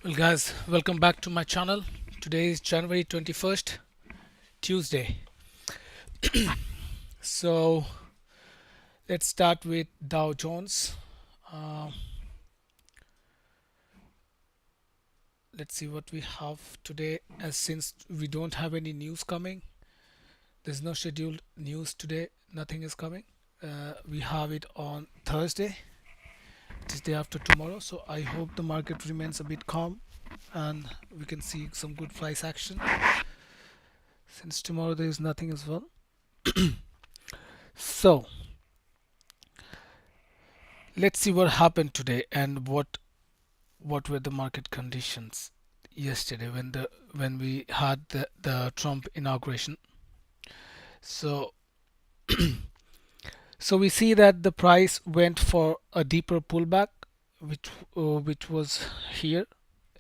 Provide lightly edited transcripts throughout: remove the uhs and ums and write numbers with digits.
Well, guys, welcome back to my channel. Today is January 21st, Tuesday. So, let's start with Dow Jones. Uh, let's see what we have today. As since we don't have any news coming, there's no scheduled news today, nothing is coming. We have it on Thursday, it is day after tomorrow. So, I hope the market remains a bit calm and we can see some good price action since tomorrow there is nothing as well. So, let's see what happened today and what were the market conditions yesterday when we had the Trump inauguration. So so we see that the price went for a deeper pullback, which was here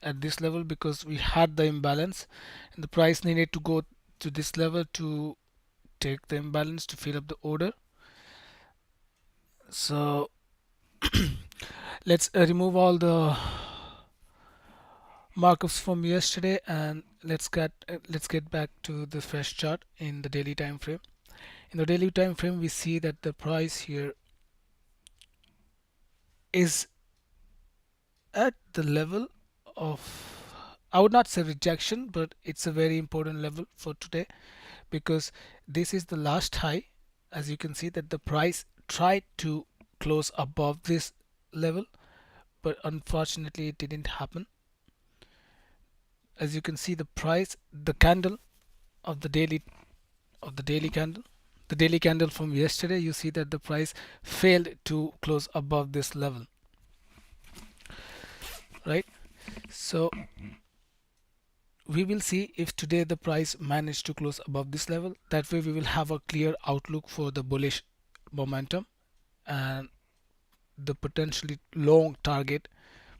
at this level because we had the imbalance, and the price needed to go to this level to take the imbalance to fill up the order. So let's remove all the markups from yesterday and let's get back to the fresh chart in the daily time frame. In the daily time frame, we see that the price here is at the level of, I would not say rejection, but it's a very important level for today because this is the last high. As you can see that the price tried to close above this level, but unfortunately it didn't happen. As you can see, the price, the candle of the daily candle, the daily candle from yesterday, you see that the price failed to close above this level, right? So we will see if today the price managed to close above this level. That way we will have a clear outlook for the bullish momentum and the potentially long target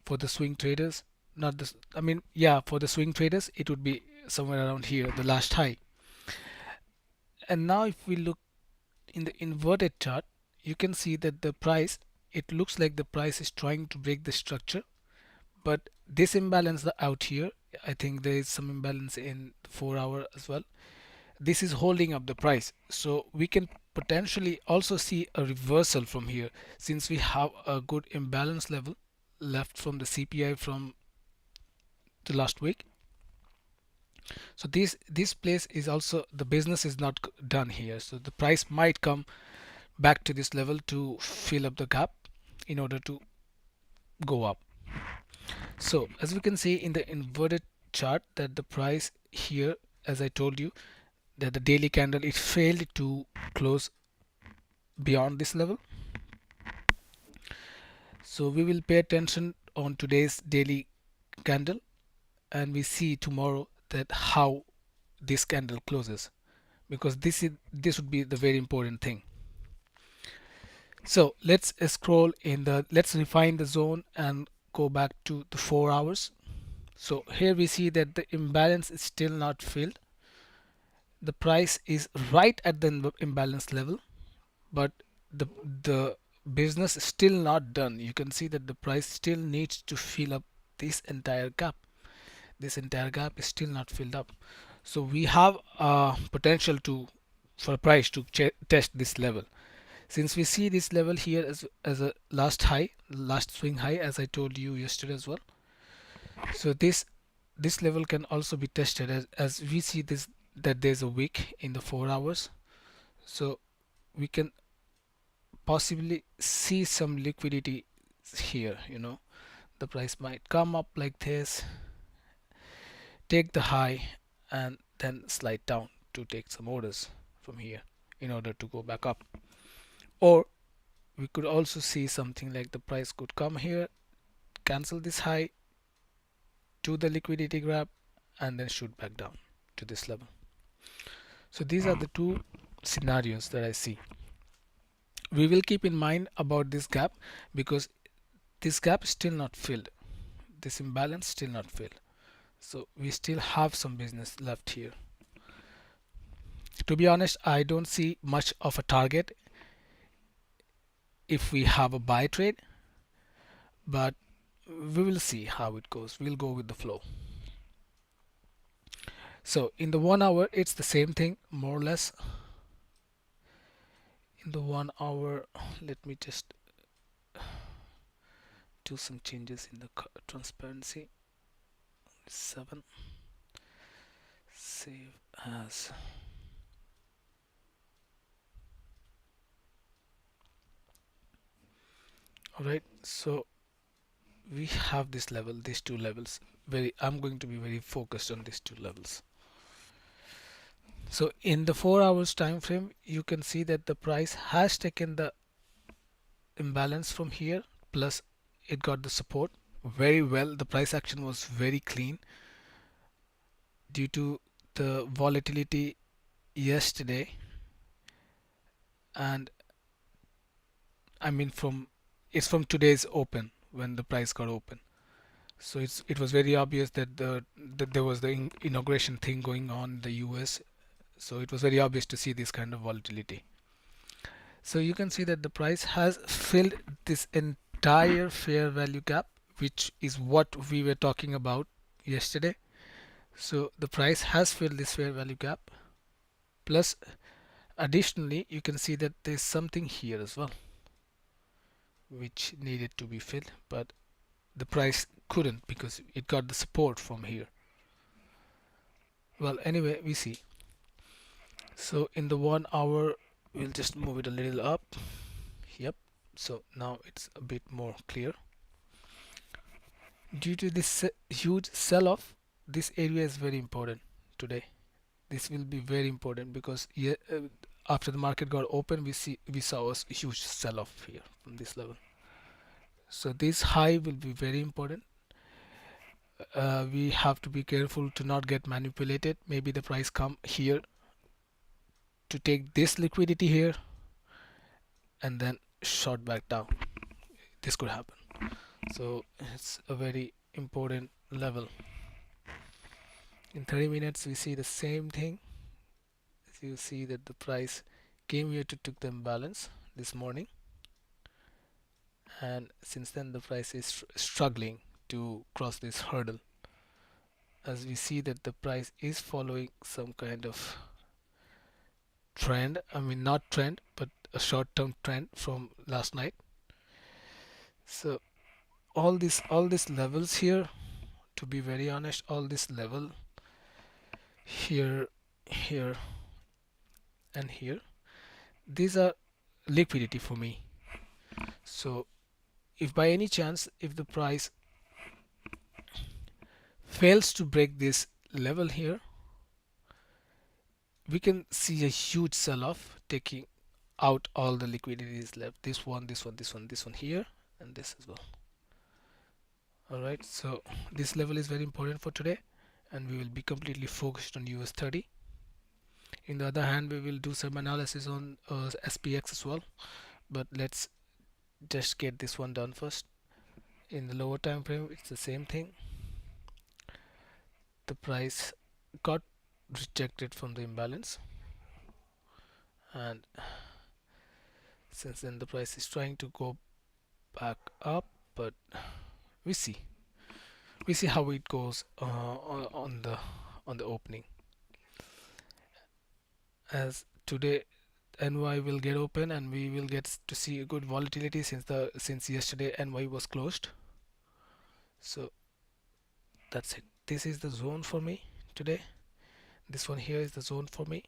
for the swing traders. Not this, I mean, yeah, for the swing traders it would be somewhere around here, the last high. And now if we look in the inverted chart, you can see that the price, it looks like the price is trying to break the structure, but this imbalance out here, I think there is some imbalance in 4 hour as well. This is holding up the price, so we can potentially also see a reversal from here since we have a good imbalance level left from the CPI from the last week. So this place is also, the business is not done here, so the price might come back to this level to fill up the gap in order to go up. So as we can see in the inverted chart that the price here, as I told you, that the daily candle, it failed to close beyond this level. So we will pay attention on today's daily candle and we see tomorrow that how this candle closes, because this would be the very important thing. So let's scroll in the, let's refine the zone and go back to the 4 hours. So here we see that the imbalance is still not filled. The price is right at the imbalance level, but the business is still not done. You can see that the price still needs to fill up this entire gap. This entire gap is still not filled up. So we have potential to, for price to test this level. Since we see this level here as a last high, last swing high, as I told you yesterday as well. So this level can also be tested as we see this, that there's a wick in the 4 hours. So we can possibly see some liquidity here. The price might come up like this, take the high, and then slide down to take some orders from here in order to go back up. Or we could also see something like the price could come here, cancel this high, do the liquidity grab, and then shoot back down to this level. So these are the two scenarios that I see. We will keep in mind about this gap because this gap is still not filled, this imbalance still not filled, so we still have some business left here. To be honest, I don't see much of a target if we have a buy trade, but we will see how it goes. We'll go with the flow. So in the 1 hour, it's the same thing, more or less. In the 1 hour, let me just do some changes in the transparency. 7, save as. All right, so we have this level, these two levels. I'm going to be very focused on these two levels. So in the 4 hours time frame, you can see that the price has taken the imbalance from here, plus it got the support very well. The price action was very clean due to the volatility yesterday, and I mean from today's open when the price got open. So it was very obvious that that there was the inauguration thing going on in the US. So it was very obvious to see this kind of volatility. So you can see that the price has filled this entire fair value gap, which is what we were talking about yesterday. So the price has filled this fair value gap. Plus, additionally, you can see that there's something here as well, which needed to be filled, but the price couldn't because it got the support from here. Well, anyway, we see. So in the 1 hour, we'll just move it a little up. Yep. So now it's a bit more clear. Due to this huge sell-off, this area is very important today. This will be very important because after the market got open, we saw a huge sell-off here from this level. So this high will be very important. We have to be careful to not get manipulated. Maybe the price come here to take this liquidity here and then short back down. This could happen. So it's a very important level. In 30 minutes, we see the same thing. As you see that the price came here to took the imbalance this morning, and since then the price is struggling to cross this hurdle. As we see that the price is following some kind of trend, I mean not trend but a short-term trend from last night. So all these levels here, to be very honest, all this level here, here and here, these are liquidity for me. So if by any chance if the price fails to break this level here, we can see a huge sell-off taking out all the liquidities left. This one, this one, this one, this one here, and this as well. Alright, so this level is very important for today, and we will be completely focused on US30. In the other hand, we will do some analysis on SPX as well, but let's just get this one done first. In the lower time frame, it's the same thing. The price got rejected from the imbalance, and since then the price is trying to go back up, but we see how it goes on the opening. As today NY will get open and we will get to see a good volatility since yesterday NY was closed. So that's it. This is the zone for me today. This one here is the zone for me.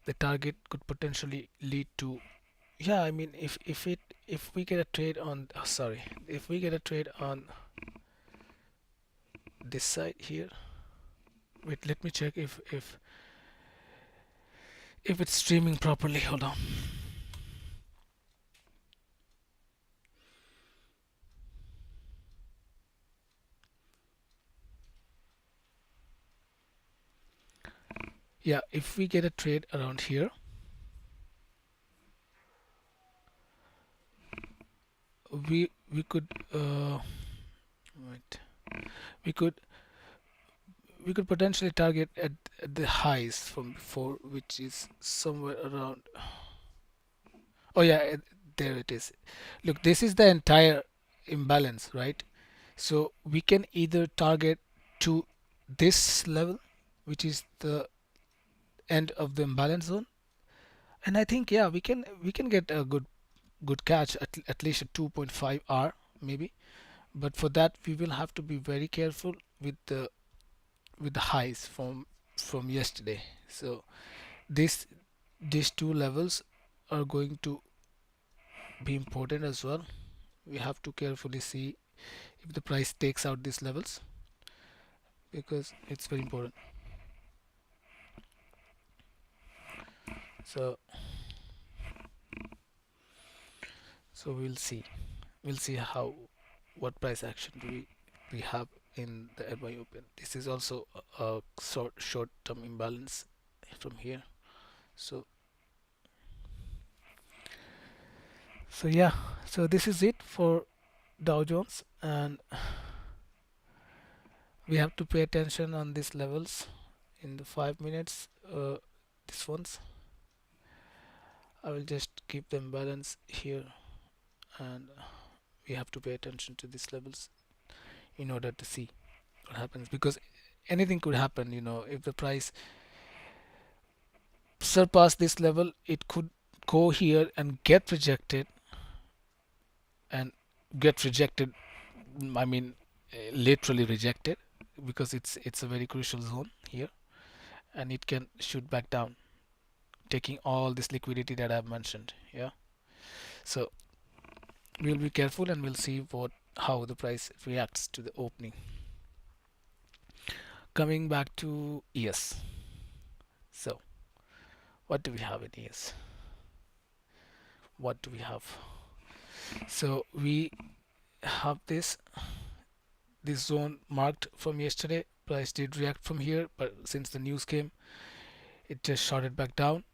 The target could potentially lead to, yeah, I mean if we get a trade on if we get a trade on this side here. Wait, let me check if it's streaming properly. Hold on. Yeah, if we get a trade around here, we could wait, we could potentially target at the highs from before, which is somewhere around, oh yeah, there it is. Look, this is the entire imbalance, right? So we can either target to this level, which is the end of the imbalance zone, and I think yeah, we can get a good catch at least a 2.5 R maybe. But for that, we will have to be very careful with the highs from yesterday. So this these two levels are going to be important as well. We have to carefully see if the price takes out these levels because it's very important. So we'll see how what price action do we have in the NY Open. This is also a short-term imbalance from here. So yeah, so this is it for Dow Jones, and we have to pay attention on these levels in the 5 minutes. This ones I will just keep them balanced here, and we have to pay attention to these levels in order to see what happens, because anything could happen. If the price surpass this level, it could go here and and get rejected. I mean, literally rejected, because it's a very crucial zone here, and it can shoot back down, taking all this liquidity that I've mentioned. Yeah. So we'll be careful and we'll see what how the price reacts to the opening. Coming back to ES. So what do we have in ES? What do we have? So we have this zone marked from yesterday. Price did react from here, but since the news came, it just shot it back down.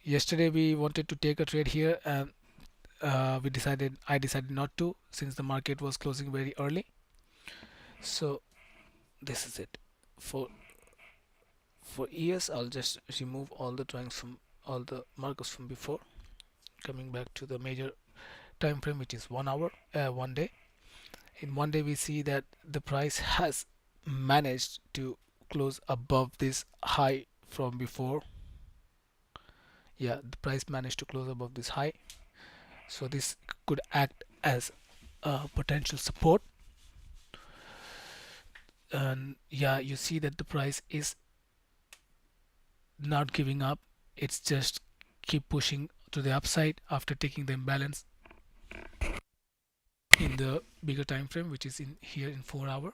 Yesterday we wanted to take a trade here, and I decided not to, since the market was closing very early. So this is it. For ES, I'll just remove all the drawings from all the markers from before. Coming back to the major time frame, which is 1 hour, 1 day. In 1 day, we see that the price has managed to close above this high from before. Yeah, the price managed to close above this high. So this could act as a potential support. And yeah, you see that the price is not giving up. It's just keep pushing to the upside after taking the imbalance in the bigger time frame, which is in here in 4 hour.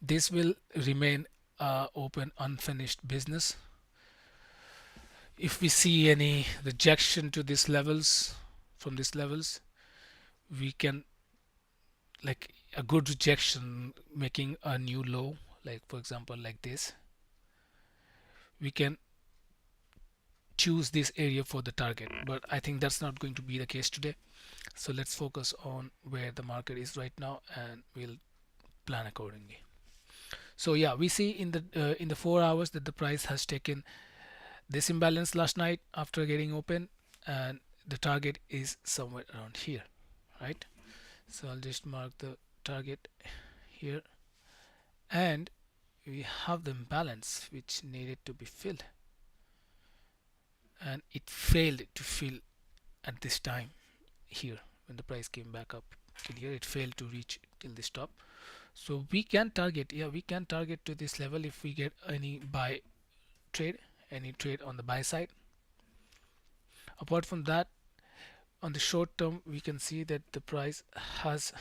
This will remain open unfinished business. If we see any rejection to these levels, from these levels, we can, like a good rejection making a new low, like for example like this, we can choose this area for the target. But I think that's not going to be the case today. So let's focus on where the market is right now, and we'll plan accordingly. So yeah, we see in the 4 hours that the price has taken this imbalance last night after getting open, and the target is somewhere around here, right? So I'll just mark the target here, and we have the imbalance which needed to be filled, and it failed to fill at this time here. When the price came back up till here, it failed to reach till this top. So we can target, yeah, we can target to this level if we get any buy trade, any trade on the buy side. Apart from that, on the short term, we can see that the price has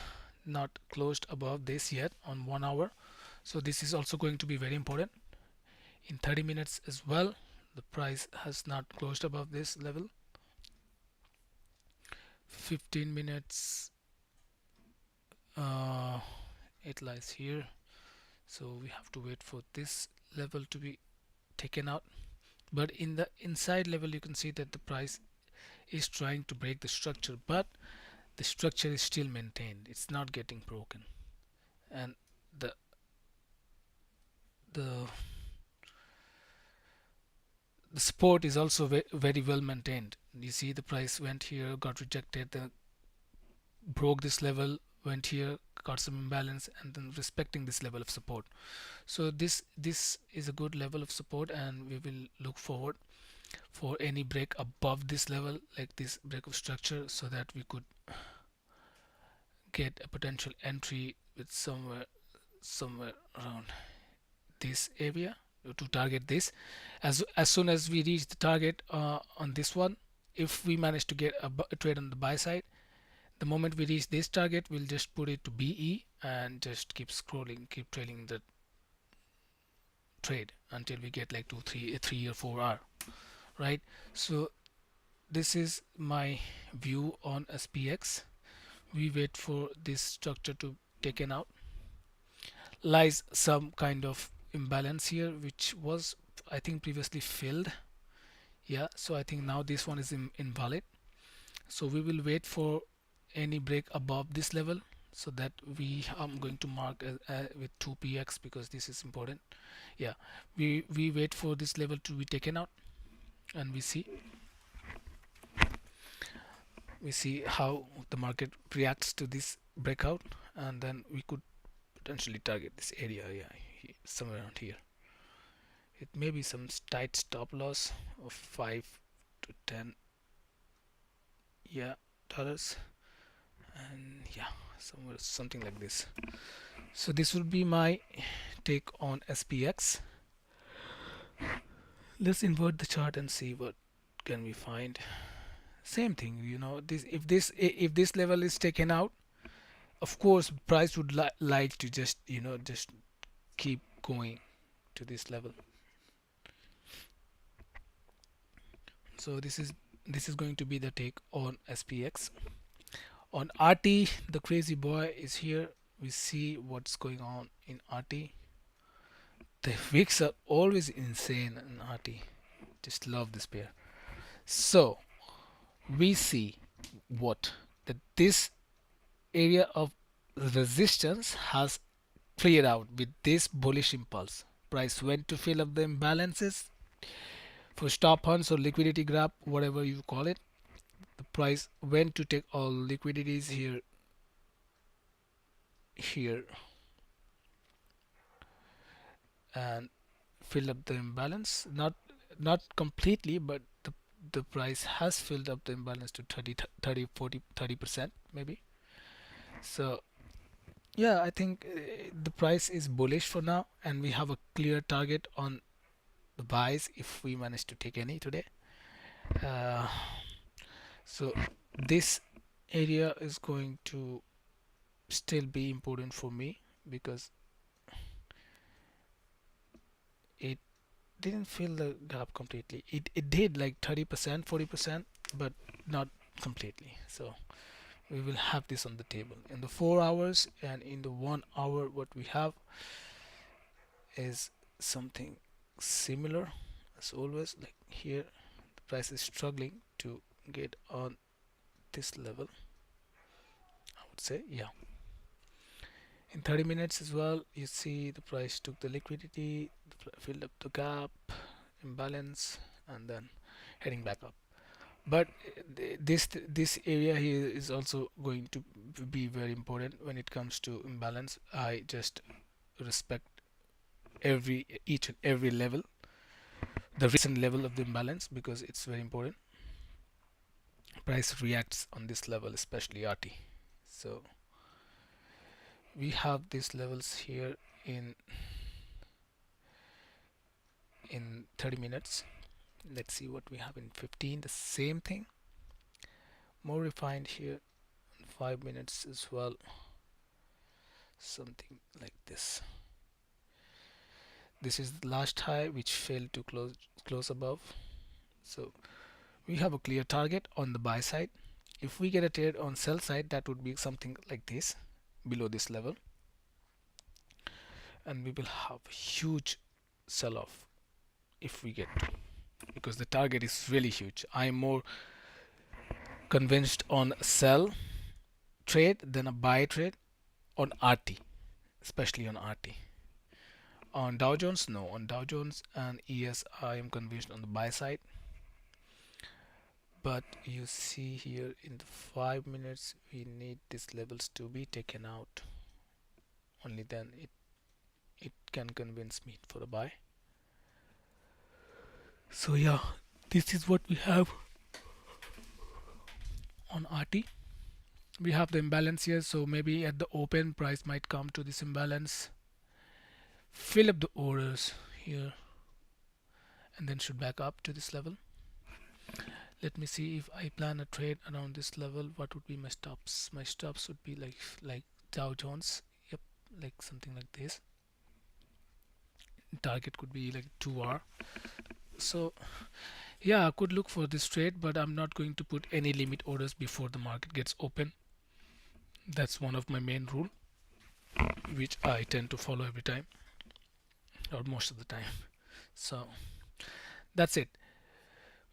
not closed above this yet on 1 hour. So this is also going to be very important. In 30 minutes as well, the price has not closed above this level. 15 minutes, uh, it lies here. So we have to wait for this level to be taken out. But in the inside level, you can see that the price is trying to break the structure, but the structure is still maintained. It's not getting broken, and the the the support is also very well maintained. You see the price went here, got rejected, then broke this level, went here, got some imbalance, and then respecting this level of support. So this is a good level of support, and we will look forward for any break above this level, like this break of structure, so that we could get a potential entry with somewhere around this area to target this. As soon as we reach the target on this one, if we manage to get a trade on the buy side, the moment we reach this target, we'll just put it to BE and just keep scrolling, keep trailing the trade until we get like 3 or 4 hour, right? So this is my view on SPX. We wait for this structure to taken out. Lies some kind of imbalance here, which was, I think, previously filled. Yeah, so I think now this one is invalid. So we will wait for any break above this level, so that I'm going to mark with 2px because this is important. Yeah, we wait for this level to be taken out, and we see how the market reacts to this breakout, and then we could potentially target this area. Yeah, somewhere around here. It may be some tight stop loss of 5 to 10, yeah, dollars, and yeah, somewhere something like this. So this will be my take on SPX. Let's invert the chart and see what can we find. Same thing, this if this level is taken out, of course price would like to just keep going to this level. So this is going to be the take on SPX. On RT, the crazy boy is here. We see what's going on in RT. The wicks are always insane in RT. Just love this pair. So we see what that this area of resistance has cleared out with this bullish impulse. Price went to fill up the imbalances for stop hunts or liquidity grab, whatever you call it. The price went to take all liquidities here and fill up the imbalance. Not completely, but the price has filled up the imbalance to 30 40 30% maybe. So yeah, I think the price is bullish for now, and we have a clear target on the buys if we manage to take any today. uh, so this area is going to still be important for me because it didn't fill the gap completely. It did like 30%, 40%, but not completely. So we will have this on the table in the 4 hours, and in the 1 hour what we have is something similar as always. Like here the price is struggling to get on this level, I would say. Yeah, in 30 minutes as well, you see the price took the liquidity, filled up the gap, imbalance, and then heading back up. But this area here is also going to be very important when it comes to imbalance. I just respect each and every level, the recent level of the imbalance, because it's very important. Price reacts on this level, especially RT. So we have these levels here in 30 minutes. Let's see what we have in 15. The same thing, more refined here in 5 minutes as well, something like this. This is the last high which failed to close above. So we have a clear target on the buy side. If we get a trade on sell side, that would be something like this, below this level, and we will have a huge sell off if we get to, because the target is really huge. I'm more convinced on sell trade than a buy trade on RT, especially on RT. On Dow Jones, no. On Dow Jones and ES, I am convinced on the buy side. But you see here in the 5 minutes, we need these levels to be taken out. Only then it can convince me for a buy. So yeah, this is what we have on RT. We have the imbalance here, so maybe at the open price might come to this imbalance, fill up the orders here, and then should back up to this level. Let me see if I plan a trade around this level. What would be my stops? My stops would be like Dow Jones. Yep, like something like this. Target could be like 2R. So yeah, I could look for this trade, but I'm not going to put any limit orders before the market gets open. That's one of my main rule, which I tend to follow every time or most of the time. So that's it.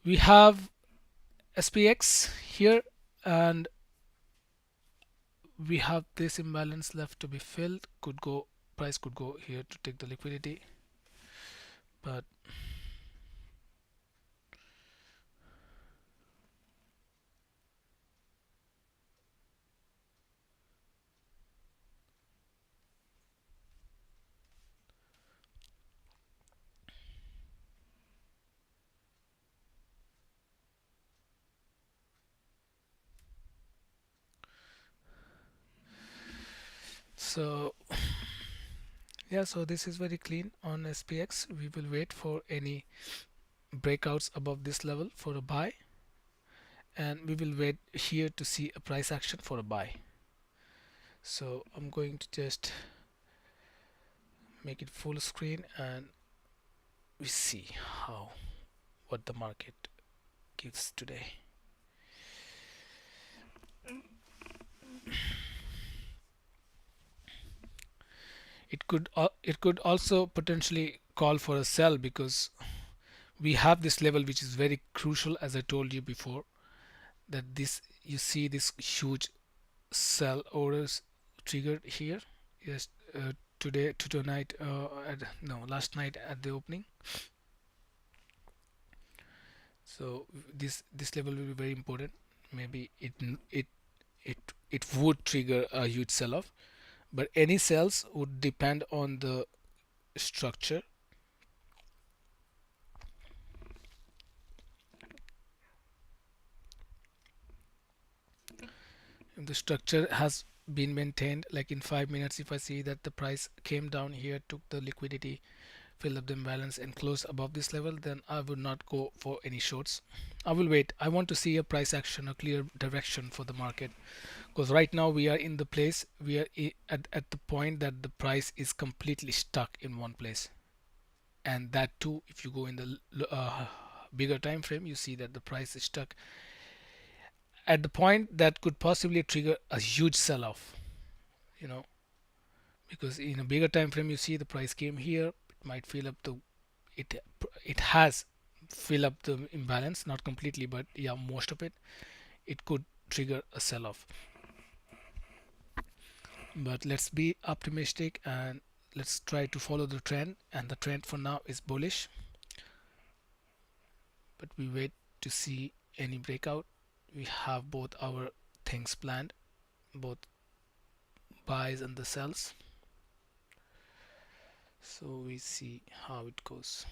We have SPX here, and we have this imbalance left to be filled. Could go price could go here to take the liquidity, but so yeah, so this is very clean on SPX. We will wait for any breakouts above this level for a buy, and we will wait here to see a price action for a buy. So I'm going to just make it full screen, and we see how what the market gives today. It could also potentially call for a sell, because we have this level which is very crucial, as I told you before, that this you see this huge sell orders triggered here. Yes, today to tonight no, last night at the opening. So this level will be very important. Maybe it would trigger a huge sell-off, but any sells would depend on the structure. If the structure has been maintained, like in 5 minutes, if I see that the price came down here, took the liquidity, filled up the imbalance, and closed above this level, then I would not go for any shorts. I will wait. I want to see a price action, a clear direction for the market, because right now we are in the place, we are at the point that the price is completely stuck in one place. And that too, if you go in the bigger time frame, you see that the price is stuck at the point that could possibly trigger a huge sell-off, you know, because in a bigger time frame you see the price came here, it might fill up the it it has fill up the imbalance, not completely, but yeah, most of it. It could trigger a sell-off, but let's be optimistic and let's try to follow the trend, and the trend for now is bullish, but we wait to see any breakout. We have both our things planned, both buys and the sells, so we see how it goes.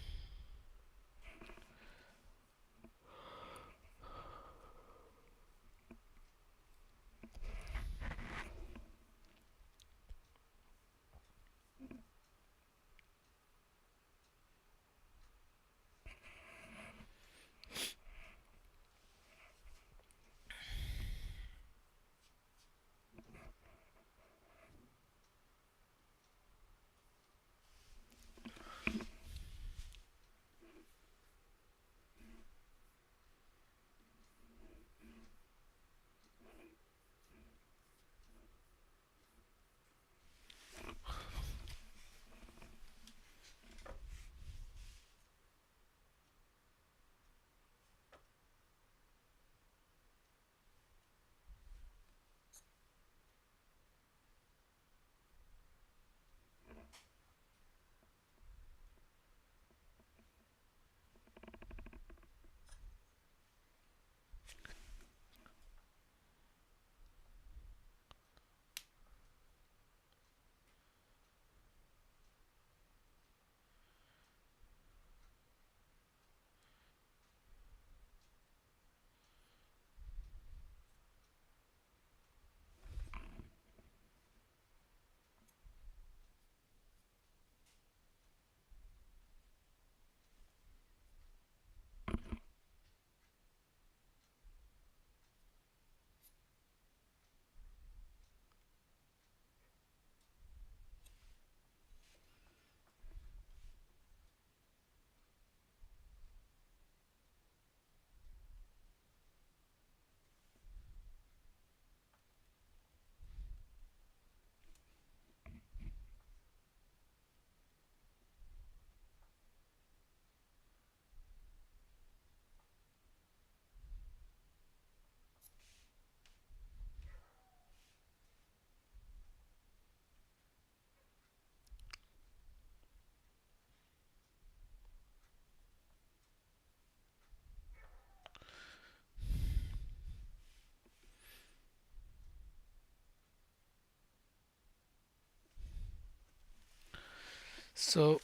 So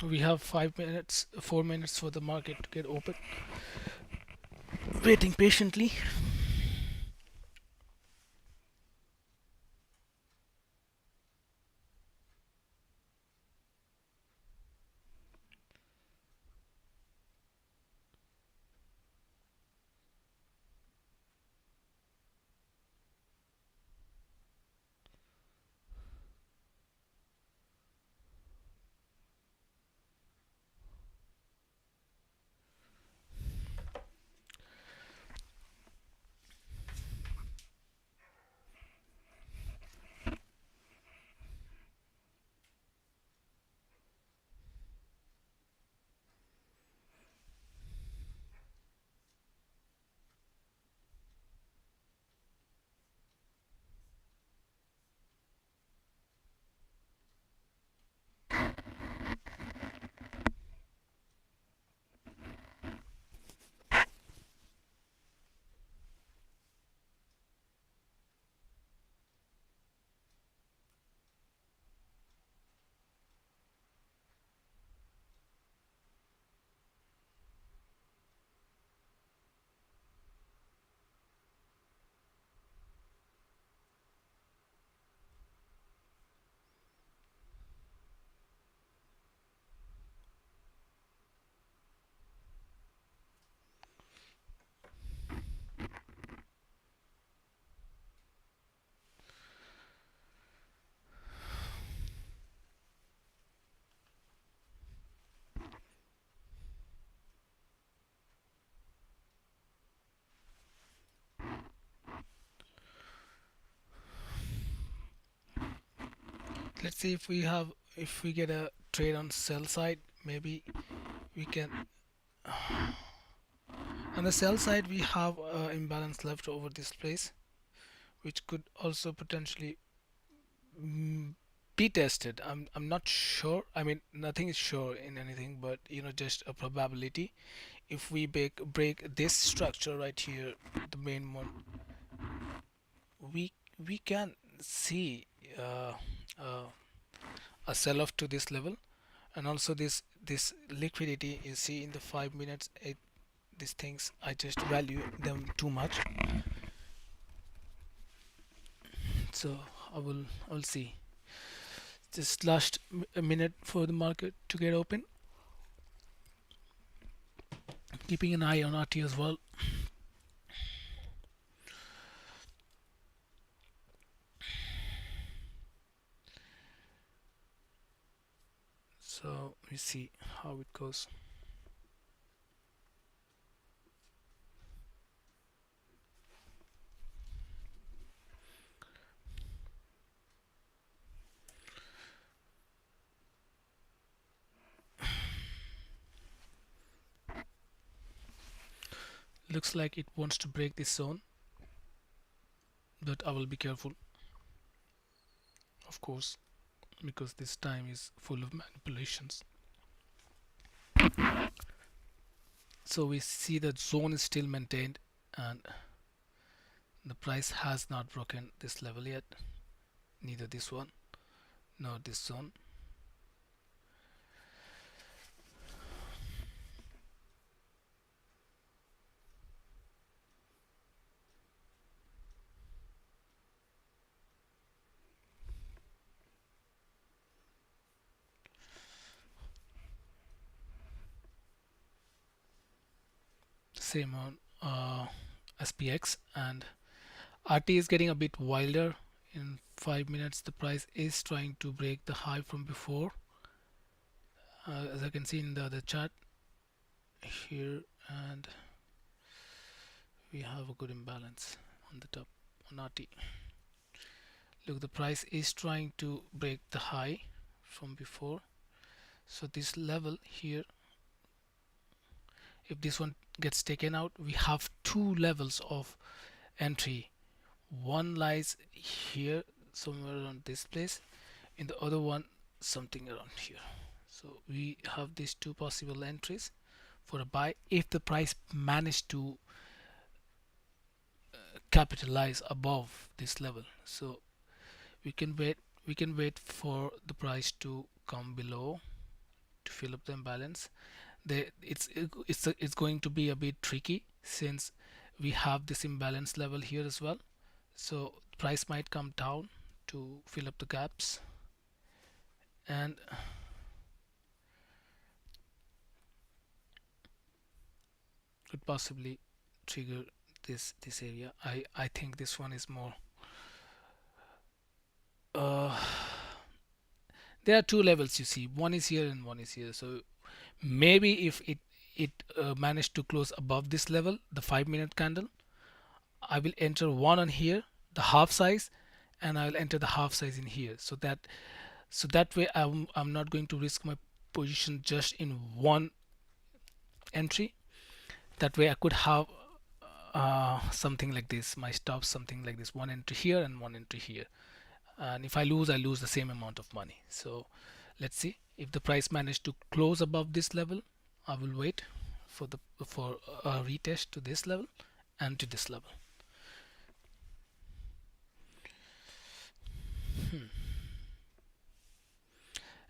we have 5 minutes, 4 minutes for the market to get open. Waiting patiently. Let's see if we get a trade on sell side. Maybe we can. On the sell side, we have imbalance left over this place, which could also potentially mm, be tested. I'm not sure. I mean, nothing is sure in anything, but just a probability. If we break this structure right here, the main one, we we can see uh, uh, a sell off to this level, and also this liquidity you see in the 5 minutes. These things I just value them too much, so I will see. Just last a minute for the market to get open, keeping an eye on RT as well. So we see how it goes. Looks like it wants to break this zone, but I will be careful, of course, because this time is full of manipulations. So we see that zone is still maintained, and the price has not broken this level yet, neither this one nor this zone. Same on SPX, and RT is getting a bit wilder. In 5 minutes the price is trying to break the high from before, as I can see in the chart here, and we have a good imbalance on the top on RT. Look, the price is trying to break the high from before, so this level here, if this one gets taken out, we have two levels of entry. One lies here somewhere around this place, in the other one something around here. So we have these two possible entries for a buy if the price managed to capitalize above this level. So we can wait for the price to come below to fill up the imbalance. It's going to be a bit tricky since we have this imbalance level here as well. So price might come down to fill up the gaps, and could possibly trigger this area. I think this one is more uh, there are two levels, you see, one is here and one is here. So maybe if it managed to close above this level, the 5-minute candle, I will enter one on here, the half size, and I'll enter the half size in here, so that way I'm not going to risk my position just in one entry. That way I could have something like this, my stop something like this, one entry here and one entry here, and if I lose the same amount of money. So let's see if the price managed to close above this level. I will wait for a retest to this level and to this level.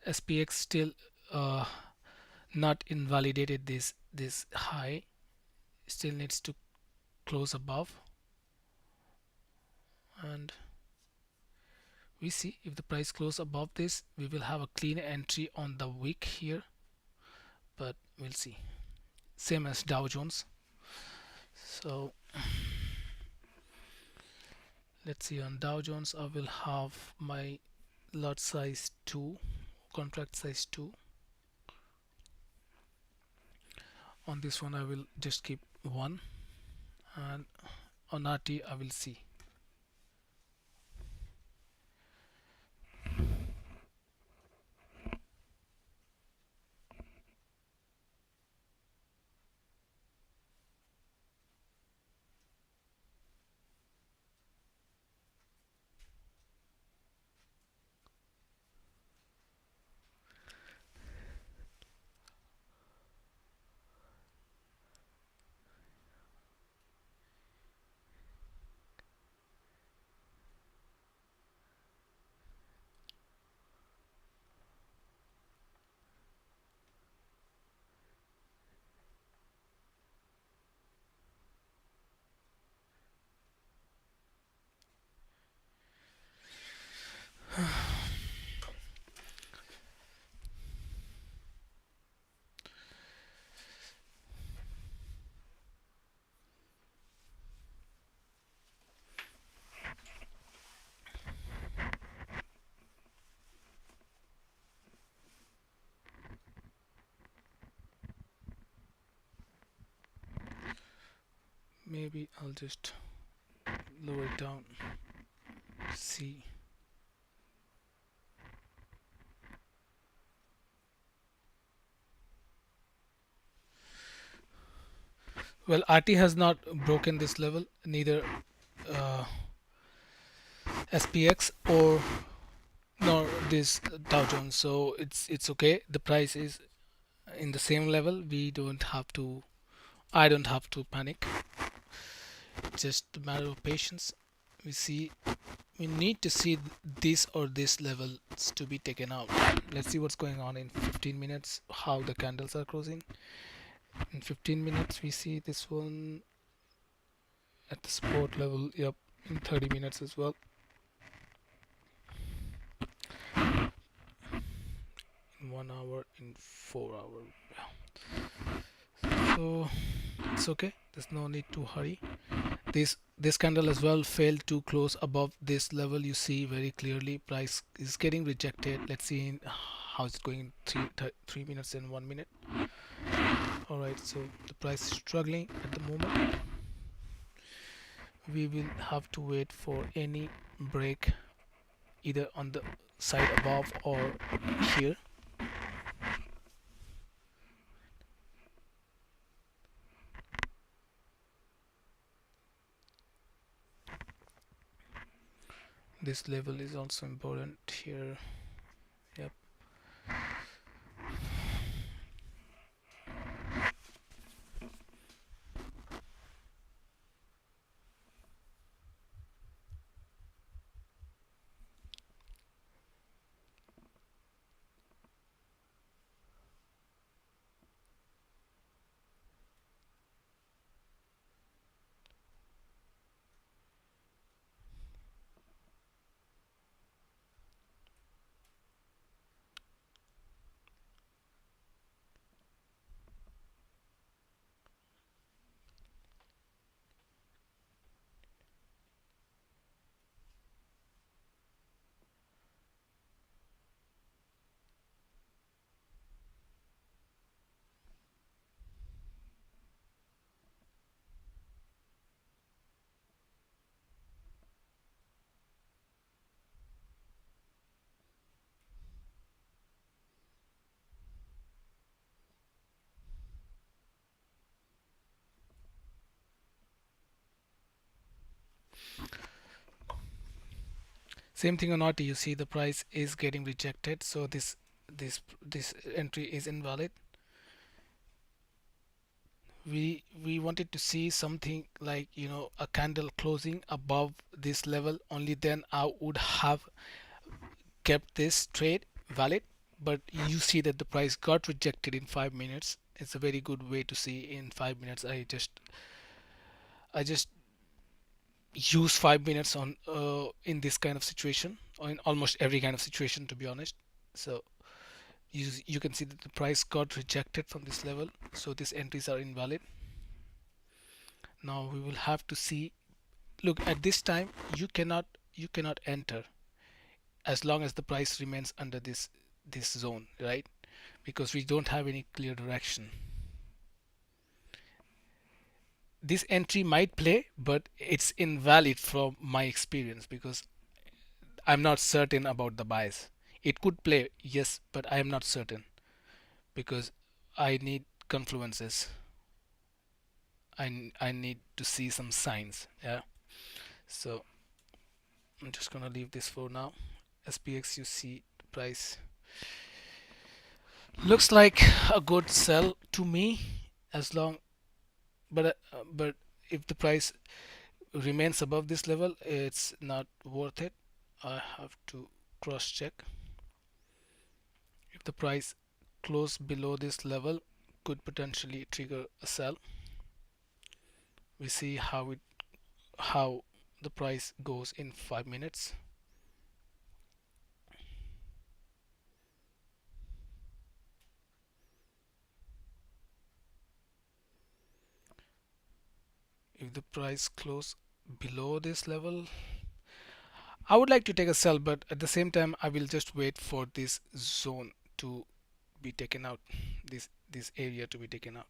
SPX still not invalidated this high, still needs to close above, and we see if the price close above this, we will have a clean entry on the wick here, but we'll see. Same as Dow Jones. So let's see, on Dow Jones I will have my lot size 2, contract size 2. On this one I will just keep 1, and on RT I will see. Maybe I'll just lower it down, see. Well, RT has not broken this level, neither uh, SPX or nor this Dow Jones, so it's okay. The price is in the same level. We don't have to, I don't have to panic. It's just a matter of patience. We need to see this or this levels to be taken out. Let's see what's going on in 15 minutes, how the candles are closing. In 15 minutes we see this one at the support level. Yep, in 30 minutes as well. In 1 hour, in 4 hours. So it's okay, there's no need to hurry. This candle as well failed to close above this level. You see very clearly price is getting rejected. Let's see how it's going in 3 minutes and 1 minute. All right, so the price is struggling at the moment. We will have to wait for any break either on the side above or here. This level is also important here. Yep. Same thing on RT, you see the price is getting rejected, so this entry is invalid. We wanted to see something like, a candle closing above this level, only then I would have kept this trade valid. But you see that the price got rejected in 5 minutes. It's a very good way to see in 5 minutes. I just use 5 minutes on in this kind of situation, or in almost every kind of situation, to be honest. So you can see that the price got rejected from this level, so these entries are invalid. Now we will have to see. Look, at this time you cannot enter as long as the price remains under this zone, right? Because we don't have any clear direction. This entry might play, but it's invalid from my experience, because I'm not certain about the bias. It could play, yes, but I am not certain, because I need confluences. I need to see some signs. Yeah. So I'm just gonna leave this for now. SPX, you see the price looks like a good sell to me, as long, but if the price remains above this level, it's not worth it. I have to cross check. If the price close below this level, could potentially trigger a sell. We see how the price goes in 5 minutes. If the price close below this level, I would like to take a sell, but at the same time I will just wait for this zone to be taken out, this area to be taken out.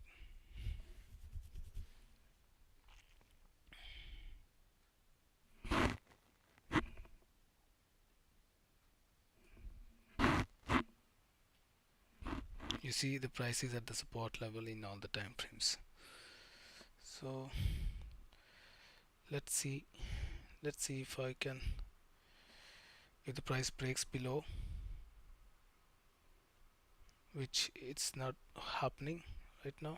You see the price is at the support level in all the time frames. So let's see if I can, if the price breaks below, which it's not happening right now.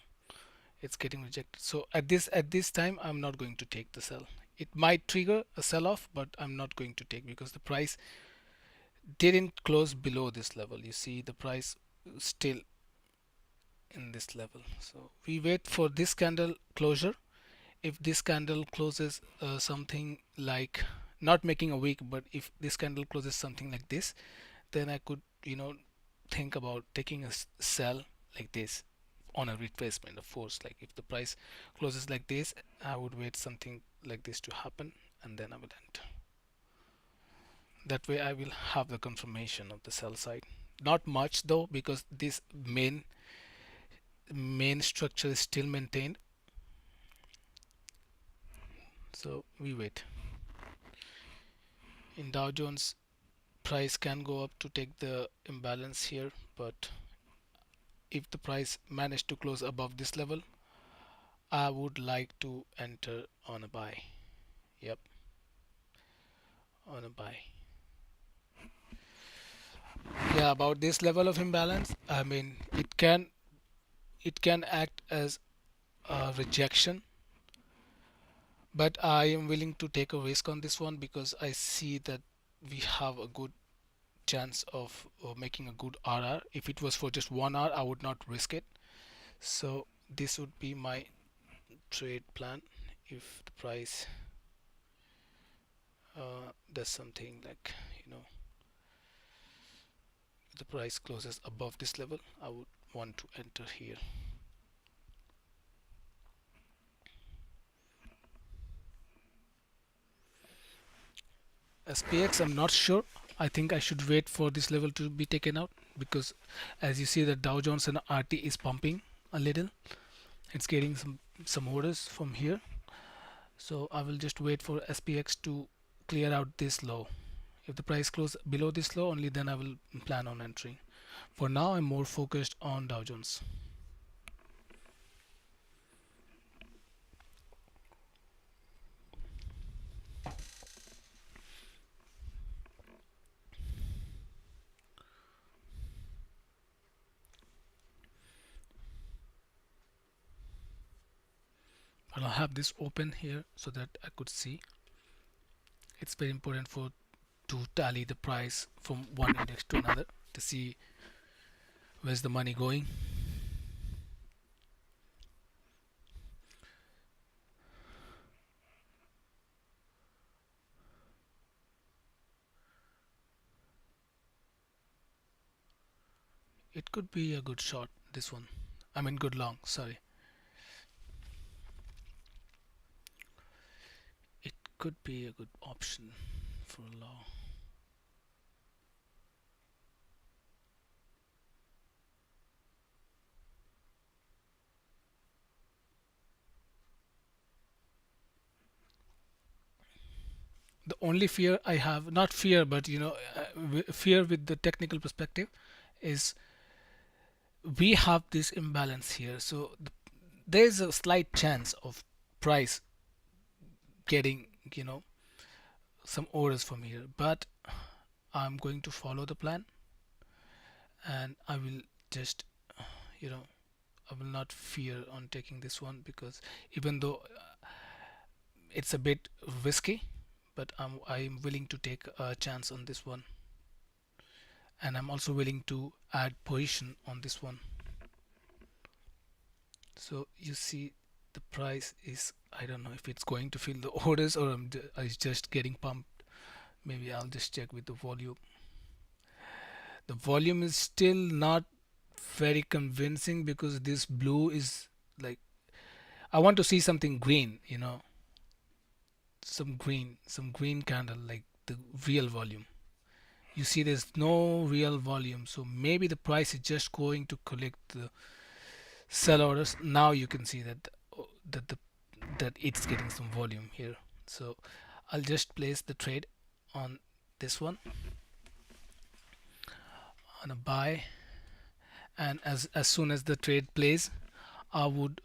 It's getting rejected. So at this time I'm not going to take the sell. It might trigger a sell off, but I'm not going to take, because the price didn't close below this level. You see the price still in this level. So we wait for this candle closure. If this candle closes something like, not making a wick, but if this candle closes something like this, then I could think about taking a sell like this on a retracement. Of course, like if the price closes like this, I would wait something like this to happen, and then I will enter. That way I will have the confirmation of the sell side. Not much though, because this main structure is still maintained. So we wait. In Dow Jones, price can go up to take the imbalance here, but if the price managed to close above this level, I would like to enter on a buy. Yep, on a buy. Yeah, about this level of imbalance, I mean, it can act as a rejection, but I am willing to take a risk on this one, because I see that we have a good chance of making a good RR. If it was for just 1 hour, I would not risk it. So this would be my trade plan. If the price does something like, if the price closes above this level, I would want to enter here. SPX, I'm not sure. I think I should wait for this level to be taken out, because as you see, the Dow Jones and RT is pumping a little. It's getting some orders from here. So I will just wait for SPX to clear out this low. If the price closes below this low, only then I will plan on entering. For now, I'm more focused on Dow Jones. I'll have this open here so that I could see. It's very important for to tally the price from one index to another to see where's the money going. It could be a good shot, this one. I mean good long, sorry. It could be a good option for a long. The only fear I have, not fear, but fear with the technical perspective, is we have this imbalance here. So there's a slight chance of price getting, some orders from here. But I'm going to follow the plan, and I will just, you know, I will not fear on taking this one, because even though it's a bit risky, but I'm willing to take a chance on this one, and I'm also willing to add position on this one. So you see the price is, I don't know if it's going to fill the orders, or it's just getting pumped. Maybe I'll just check with the volume. The volume is still not very convincing, because this blue is like, I want to see something green, some green candle, like the real volume. You see there's no real volume, so maybe the price is just going to collect the sell orders. Now you can see that the that it's getting some volume here. So I'll just place the trade on this one on a buy, and as soon as the trade plays, I would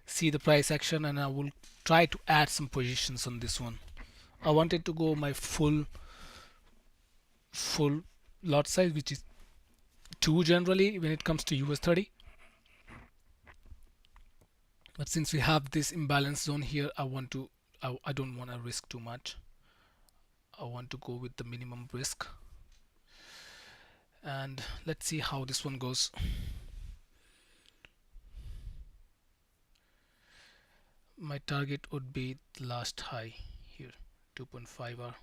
see the price action, and I will try to add some positions on this one. I wanted to go my full lot size, which is 2 generally when it comes to US30. But since we have this imbalance zone here, I don't want to risk too much. I want to go with the minimum risk, and let's see how this one goes. My target would be the last high here, 2.5 hour.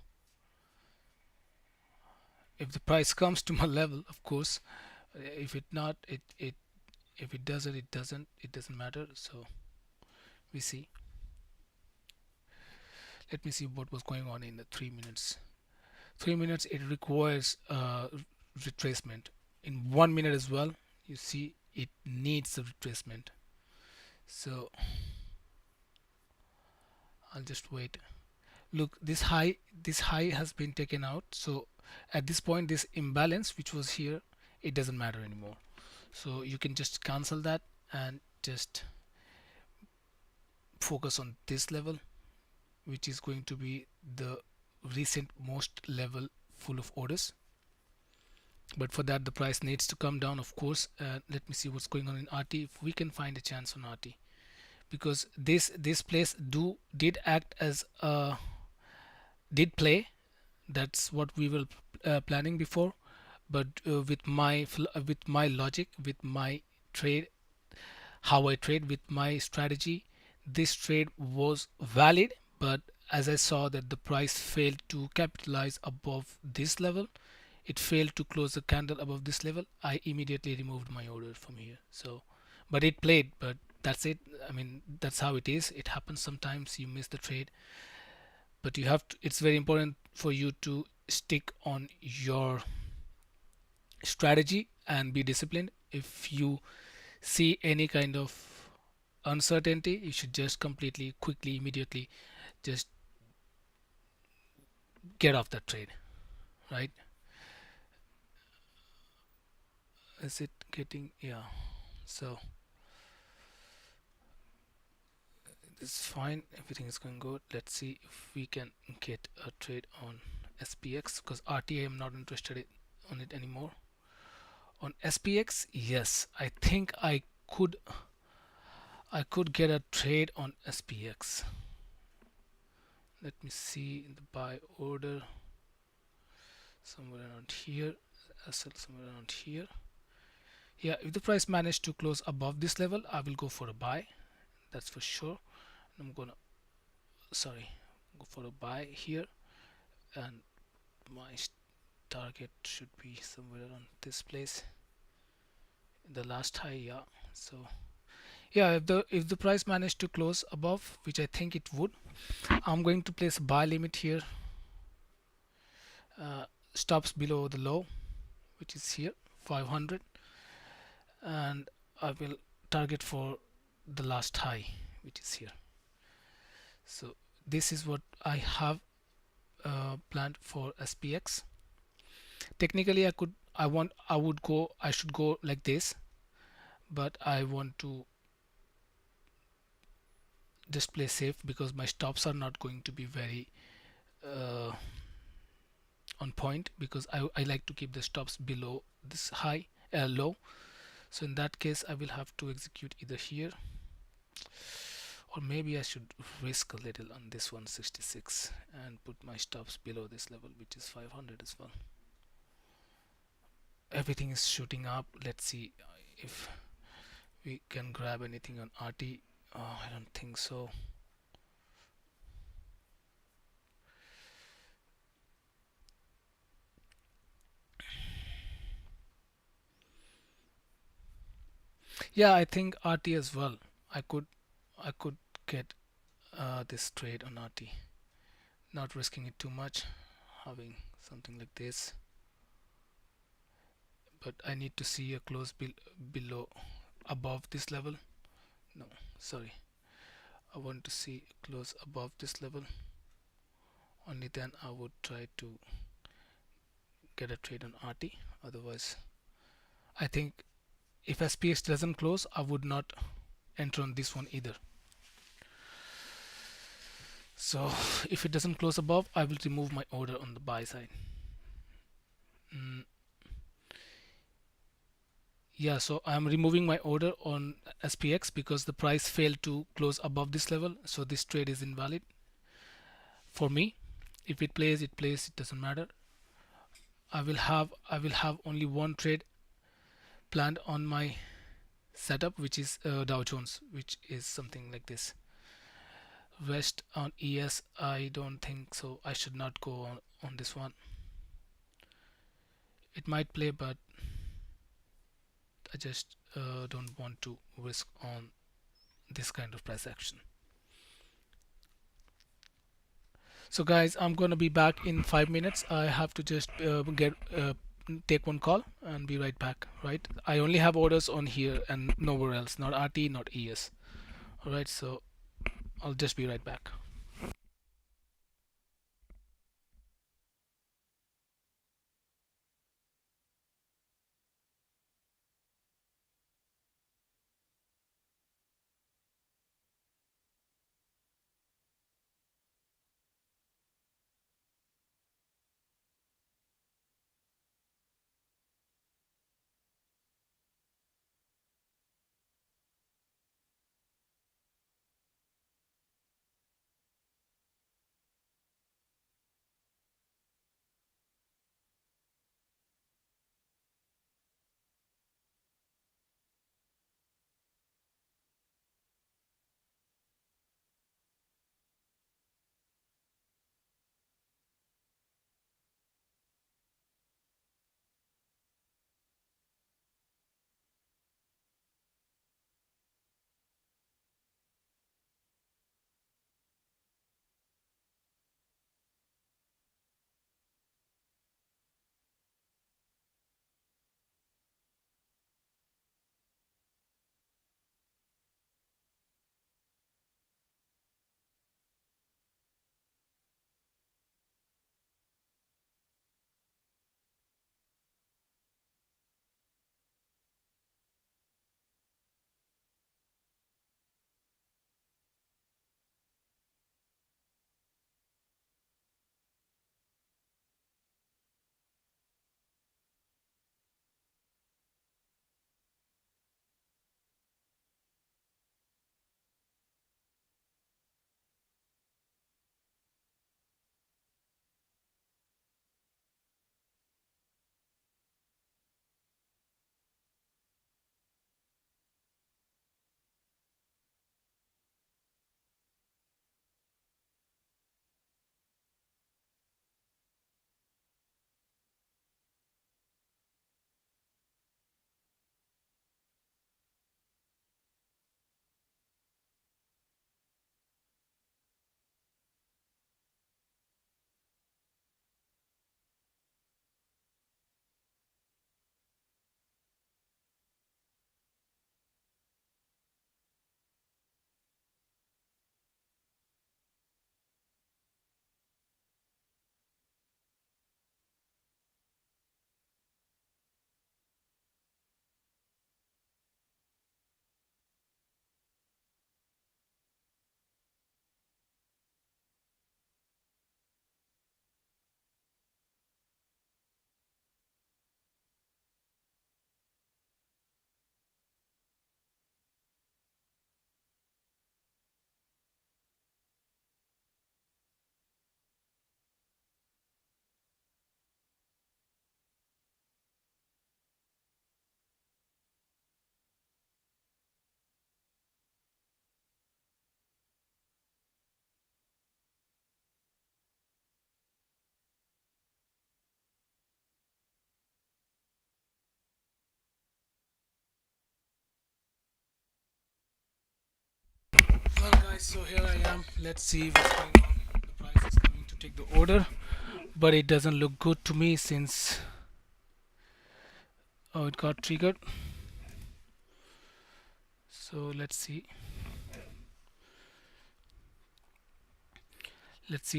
If the price comes to my level, of course. If it not, it if it doesn't, it doesn't matter. So we see. Let me see what was going on in the 3 minutes. 3 minutes, it requires retracement. In 1 minute as well, you see it needs a retracement. So I'll just wait. Look, this high has been taken out. So at this point, this imbalance which was here, it doesn't matter anymore. So you can just cancel that and just focus on this level, which is going to be the recent most level full of orders. But for that, the price needs to come down, of course. Let me see what's going on in RT, if we can find a chance on RT, because this place did act as a did play. That's what we were planning before. But with my logic, with my trade, how I trade, with my strategy, this trade was valid. But as I saw that the price failed to capitalize above this level, it failed to close the candle above this level, I immediately removed my order from here. So but it played, but that's it. I mean, that's how it is. It happens sometimes, you miss the trade. But you have to, it's very important for you to stick on your strategy and be disciplined. If you see any kind of uncertainty, you should just completely, quickly, immediately just get off that trade, right? Is it getting, yeah. So it's fine, everything is going good. Let's see if we can get a trade on SPX, because RTA I'm not interested on it anymore. On SPX, yes, I think I could I could get a trade on SPX. Let me see in the buy order somewhere around here, sell somewhere around here. Yeah, if the price managed to close above this level, I will go for a buy. That's for sure. I'm gonna, sorry, go for a buy here, and my target should be somewhere around this place, the last high. Yeah, so yeah, if the price managed to close above, which I think it would, I'm going to place a buy limit here. Stops below the low, which is here 500, and I will target for the last high, which is here. So this is what I have planned for SPX. Technically, I should go like this, but I want to just play safe because my stops are not going to be very uh, on point, because I like to keep the stops below this high low. So in that case, I will have to execute either here, or maybe I should risk a little on this 166 and put my stops below this level, which is 500 as well. Everything is shooting up. Let's see if we can grab anything on RT. I don't think so. Yeah, I think RT as well. I could get this trade on RT, not risking it too much, having something like this. But I need to see a close below, above this level. No, sorry. I want to see close above this level. Only then I would try to get a trade on RT. Otherwise, I think if SPX doesn't close, I would not enter on this one either. So if it doesn't close above, I will remove my order on the buy side. Mm, yeah, so I'm removing my order on SPX because the price failed to close above this level. So this trade is invalid for me. If it plays, it plays. It doesn't matter. I will have only one trade planned on my setup, which is Dow Jones, which is something like this. Rest on ES, I don't think so. I should not go on this one. It might play, but I just don't want to risk on this kind of price action. So guys, I'm gonna be back in 5 minutes. I have to just get take one call and be right back. Right, I only have orders on here and nowhere else, not RT, not ES. All right, so I'll just be right back. So here I am. Let's see what's going on. The price is coming to take the order, but it doesn't look good to me since it got triggered. So let's see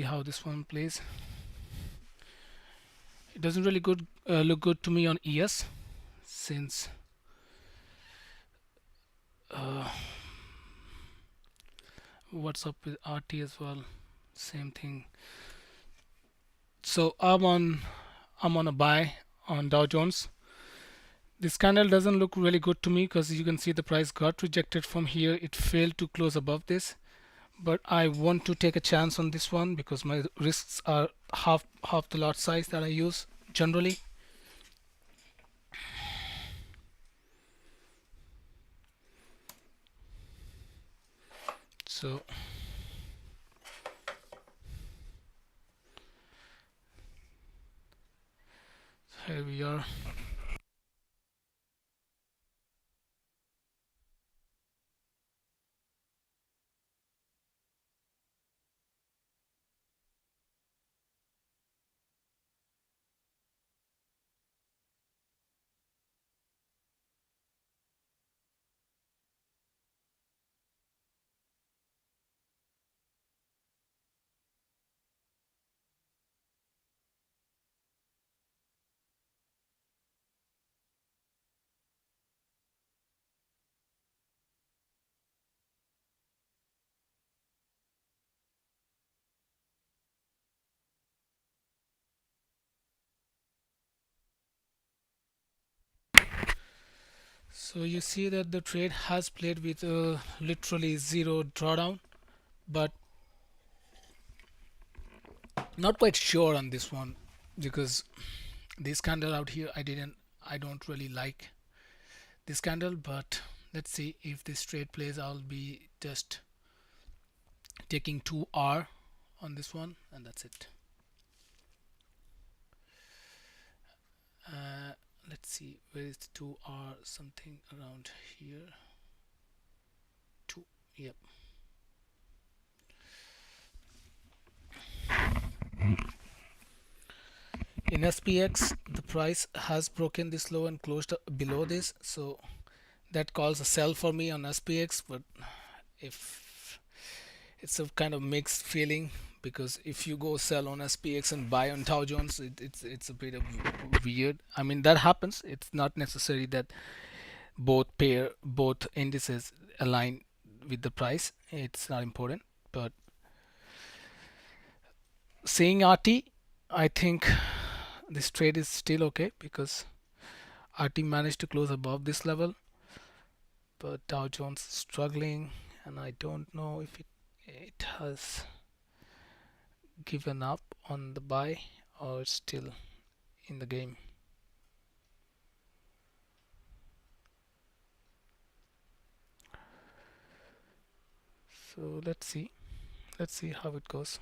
how this one plays. It doesn't really look good to me on ES since uh, what's up with RT as well. Same thing. So I'm on a buy on Dow Jones. This candle doesn't look really good to me because you can see the price got rejected from here. It failed to close above this, but I want to take a chance on this one because my risks are half the lot size that I use generally. So here we are. So you see that the trade has played with literally zero drawdown, but not quite sure on this one because this candle out here I don't really like this candle, but let's see if this trade plays. I'll be just taking 2R on this one, and that's it. uh, let's see, where is the 2R? Something around here. 2, yep. In SPX the price has broken this low and closed below this, so that calls a sell for me on SPX. But if it's a kind of mixed feeling, because if you go sell on SPX and buy on Dow Jones, it's a bit of weird. I mean, that happens. It's not necessary that both indices align with the price. It's not important. But seeing RT, I think this trade is still okay because RT managed to close above this level, but Dow Jones is struggling, and I don't know if it has given up on the buy or it's still in the game. So let's see how it goes.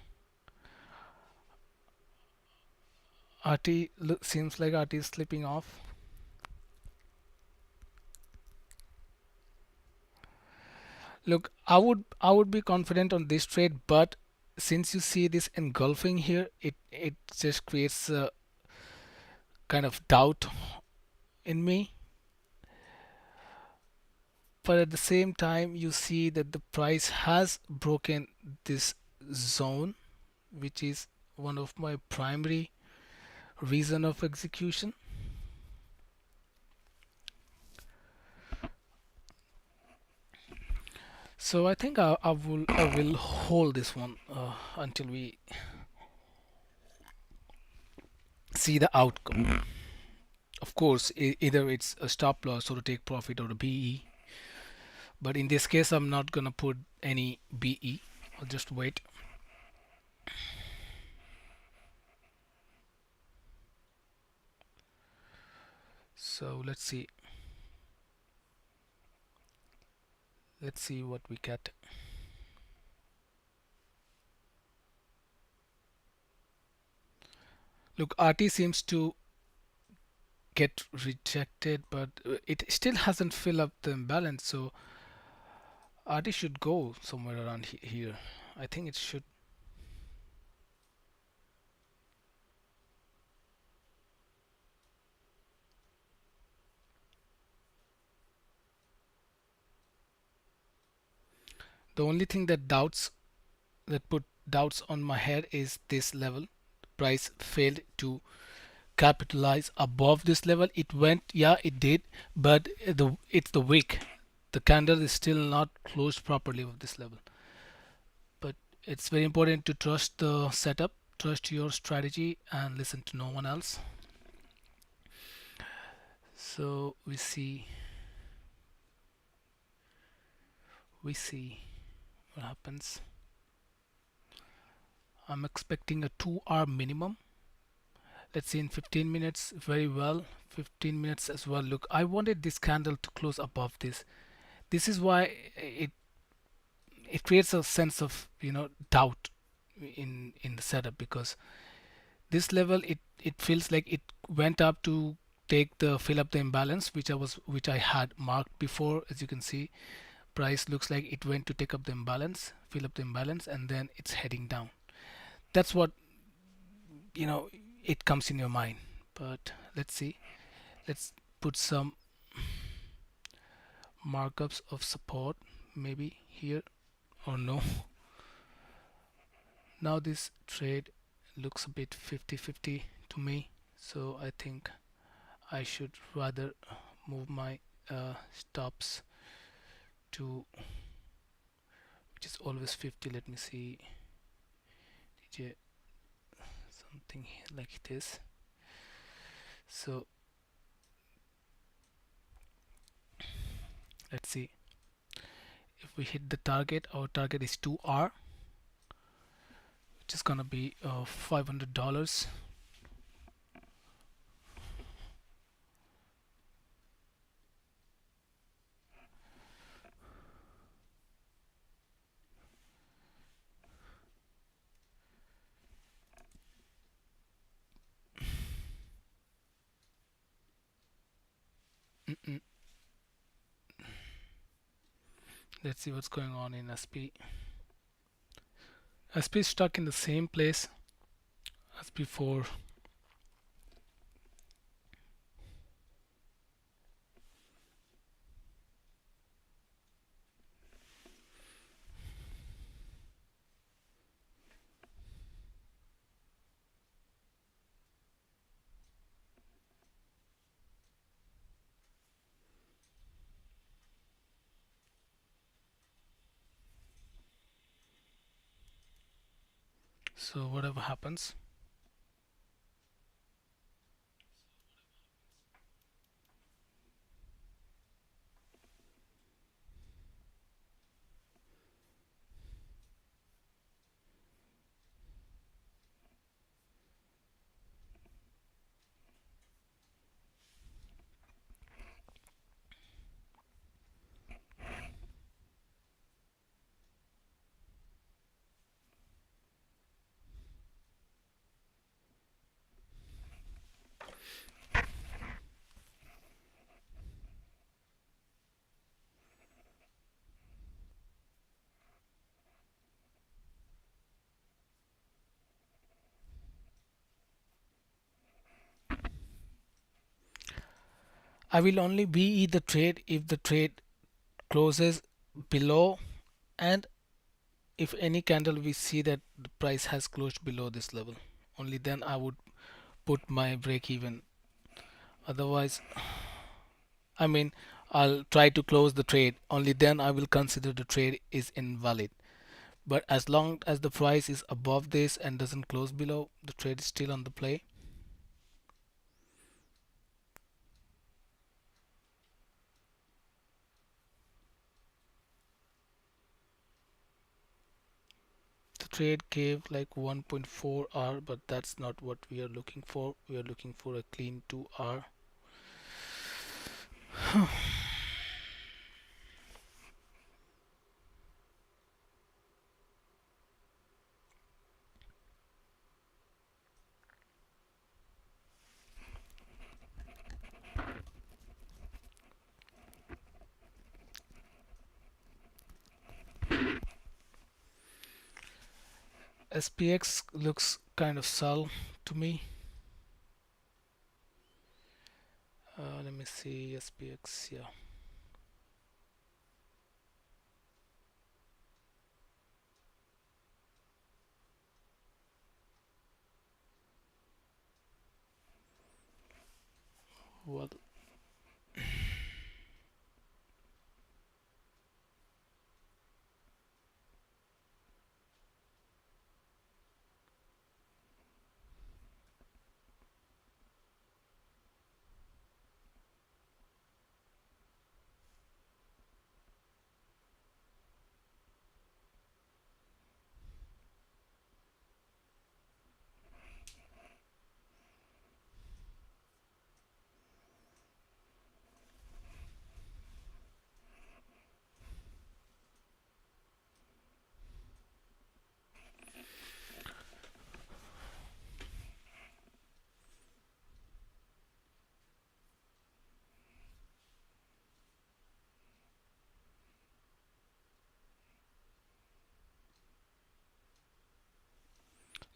Seems like RT is slipping off. Look, I would be confident on this trade, but since you see this engulfing here, it just creates a kind of doubt in me. But at the same time, you see that the price has broken this zone, which is one of my primary reason of execution. So I think I will hold this one until we see the outcome. Of course, either it's a stop loss or a take profit or a BE. But in this case, I'm not gonna put any BE. I'll just wait. So let's see what we get. Look, RT seems to get rejected, but it still hasn't filled up the imbalance. So RT should go somewhere around here. I think it should. The only thing that put doubts on my head is this level. The price failed to capitalize above this level. It went, yeah, it did, but it's the wick. The candle is still not closed properly with this level. But it's very important to trust the setup, trust your strategy, and listen to no one else. So we see what happens. I'm expecting a 2 hour minimum. Let's see in 15 minutes. Very well. 15 minutes as well. Look, I wanted this candle to close above this. This is why it creates a sense of doubt in the setup, because this level, it feels like it went up to take the fill up the imbalance which I had marked before. As you can see, price looks like it went to take up the imbalance, fill up the imbalance, and then it's heading down. That's what you know it comes in your mind. But let's see, let's put some markups of support maybe here, or no. Now this trade looks a bit 50-50 to me, so I think I should rather move my stops to, which is always 50. Let me see, DJ, something like this. So let's see if we hit the target. Our target is 2R, which is gonna be $500. Mm-mm. Let's see what's going on in SP. SP is stuck in the same place as before. So whatever happens, I will only VE the trade if the trade closes below, and if any candle we see that the price has closed below this level, only then I would put my break even. Otherwise, I mean, I'll try to close the trade, only then I will consider the trade is invalid. But as long as the price is above this and doesn't close below, the trade is still on the play. The trade gave like 1.4R, but that's not what we are looking for. We are looking for a clean 2R. SPX looks kind of dull to me. Let me see SPX. Yeah. Well,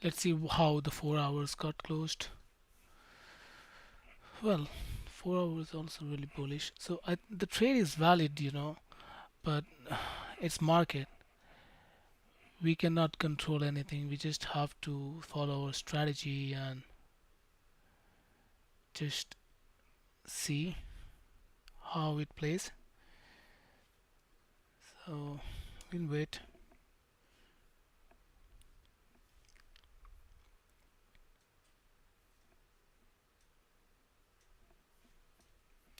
let's see how the 4 hours got closed. Well, 4 hours also really bullish. So the trade is valid, but it's market. We cannot control anything. We just have to follow our strategy and just see how it plays. So we'll wait.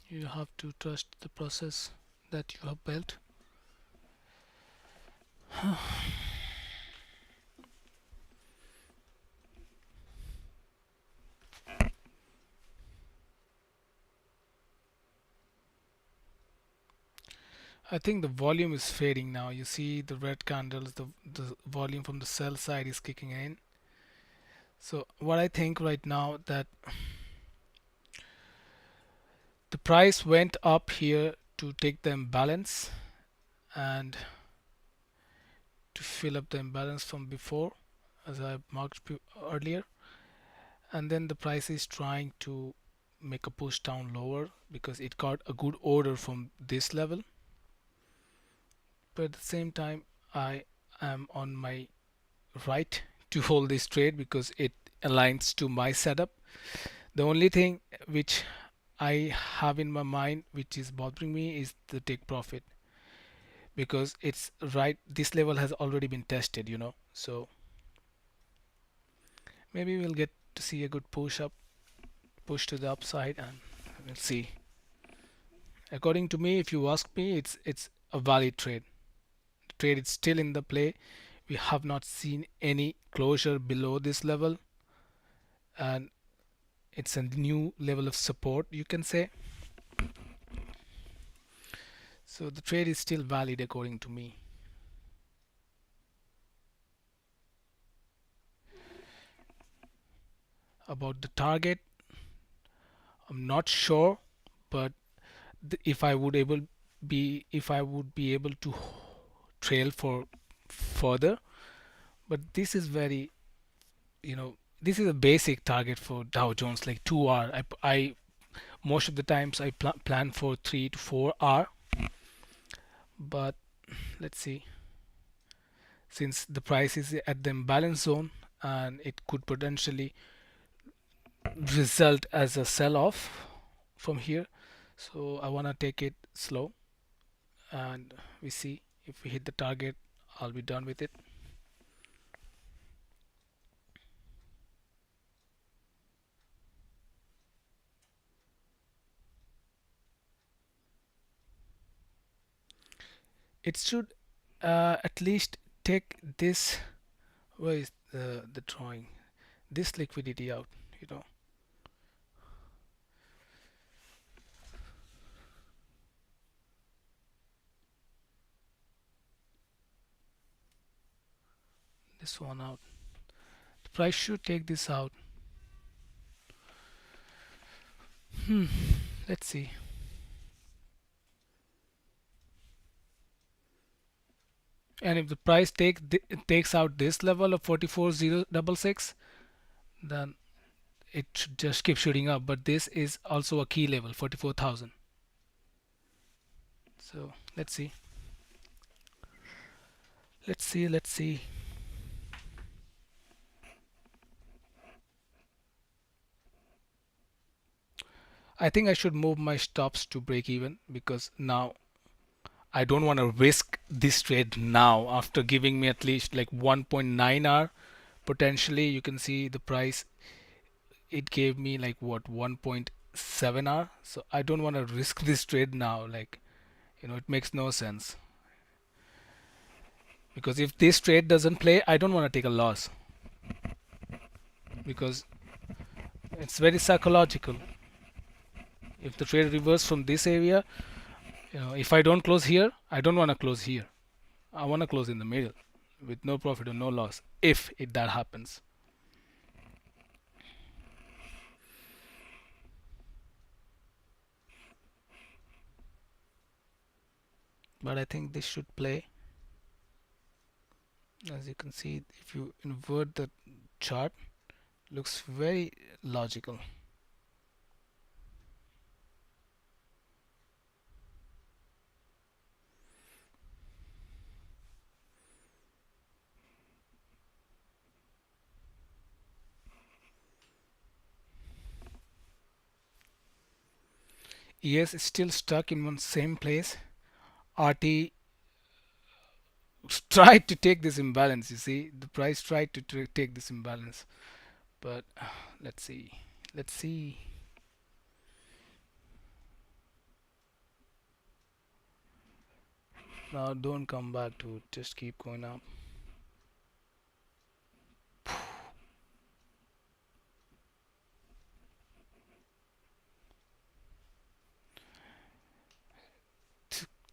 You have to trust the process that you have built. I think the volume is fading now. You see the red candles, the volume from the sell side is kicking in. So what I think right now that the price went up here to take the imbalance and to fill up the imbalance from before, as I marked earlier, and then the price is trying to make a push down lower because it got a good order from this level, but at the same time I am on my right to hold this trade because it aligns to my setup. The only thing which I have in my mind which is bothering me is the take profit because it's right, this level has already been tested, so maybe we'll get to see a good push to the upside, and we'll see. According to me, if you ask me, it's a valid trade. The trade is still in the play. We have not seen any closure below this level, and it's a new level of support, you can say. So the trade is still valid according to me. About the target, I'm not sure, but if I would be able to trail for further, but this is very, this is a basic target for Dow Jones, like 2 hour. I most of the times I plan for 3 to 4 hour, but let's see. Since the price is at the imbalance zone and it could potentially result as a sell-off from here, so I want to take it slow, and we see if we hit the target, I'll be done with it. It should at least take this. Where is the drawing? This liquidity out, you know. This one out. The price should take this out. Let's see. And if the price takes out this level of 44066, then it should just keep shooting up. But this is also a key level, 44,000. So let's see. I think I should move my stops to break even, because now I don't want to risk this trade now after giving me at least like 1.9 hour. Potentially you can see the price, it gave me like what, 1.7 hour. So I don't want to risk this trade now, like, it makes no sense, because if this trade doesn't play, I don't want to take a loss, because it's very psychological. If the trade reverses from this area, if I don't close here, I don't want to close here. I want to close in the middle with no profit or no loss, if that happens. But I think this should play. As you can see, if you invert the chart, looks very logical. ES is still stuck in one same place. RT tried to take this imbalance. You see, the price tried to take this imbalance, but let's see. Let's see. Now don't come back to it. Just keep going up.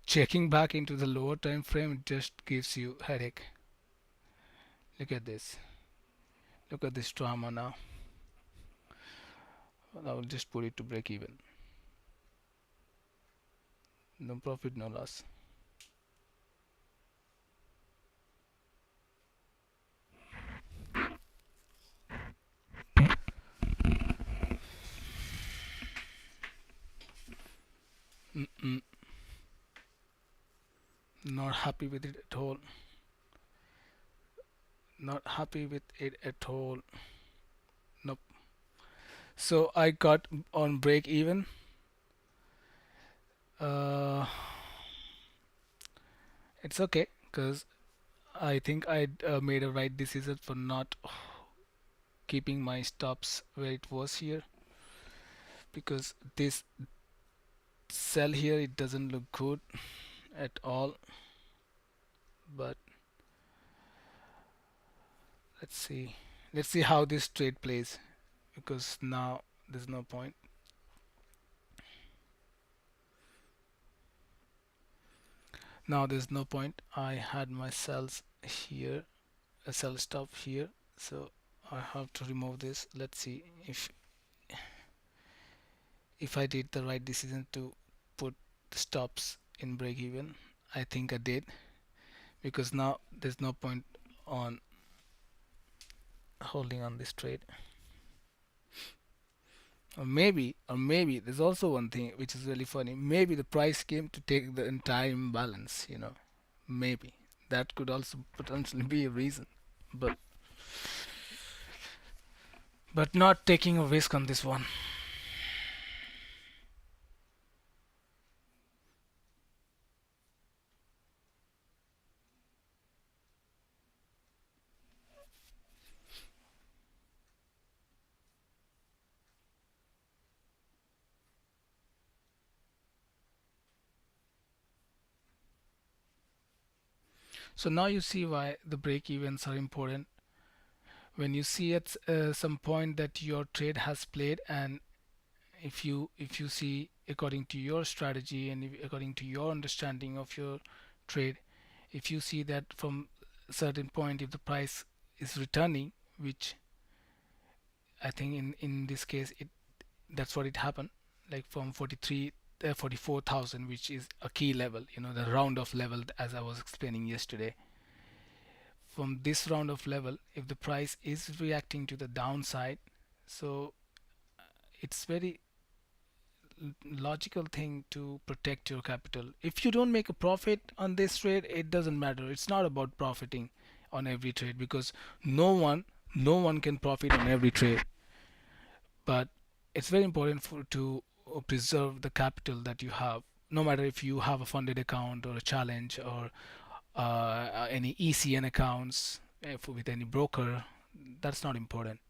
Checking back into the lower time frame just gives you headache. Look at this. Look at this drama now. Well, I will just put it to break even. No profit, no loss. Mm-mm. Not happy with it at all. Not happy with it at all. Nope. So I got on break even. Uh, it's okay, because I think I made a right decision for not keeping my stops where it was here, because this sell here, it doesn't look good at all. But let's see. Let's see how this trade plays, because now there's no point. Now there's no point. I had my cells here, a cell stop here, so I have to remove this. Let's see if I did the right decision to put the stops in break even. I think I did, because now there's no point on holding on this trade. Or maybe there's also one thing which is really funny. Maybe the price came to take the entire imbalance. Maybe that could also potentially be a reason, but not taking a risk on this one. So now you see why the break evens are important. When you see at some point that your trade has played, and if you see according to your strategy, and according to your understanding of your trade, if you see that from a certain point, if the price is returning, which I think in this case, that's what it happened, like from 44,000, which is a key level, the round off level, as I was explaining yesterday. from this round of level, if the price is reacting to the downside, so it's very logical thing to protect your capital. If you don't make a profit on this trade, it doesn't matter. It's not about profiting on every trade, because no one can profit on every trade. But it's very important to preserve the capital that you have, no matter if you have a funded account or a challenge or any ECN accounts, with any broker. That's not important.